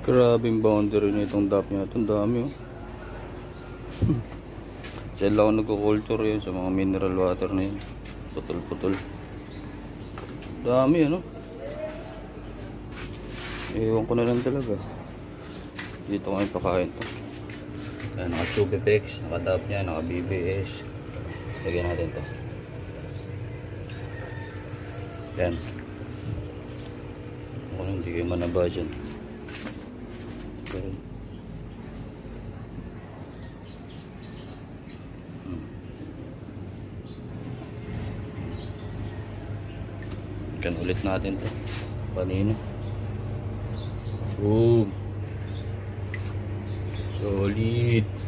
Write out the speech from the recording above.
Grabe yung boundary na itong dap niya. Itong dami oh. Diyan lang ako nagko-culture yun sa mga mineral water na yun. Putol-putol. Dami ano. Ewan ko na lang talaga. Dito kami pakain to. Ayan, naka-Chupipex, naka-dap niya, naka-BBS. Lagyan natin to. Yan. Kung hindi kayo manaba dyan. Pero kan ulit natin to. Panino. Boom. Solid.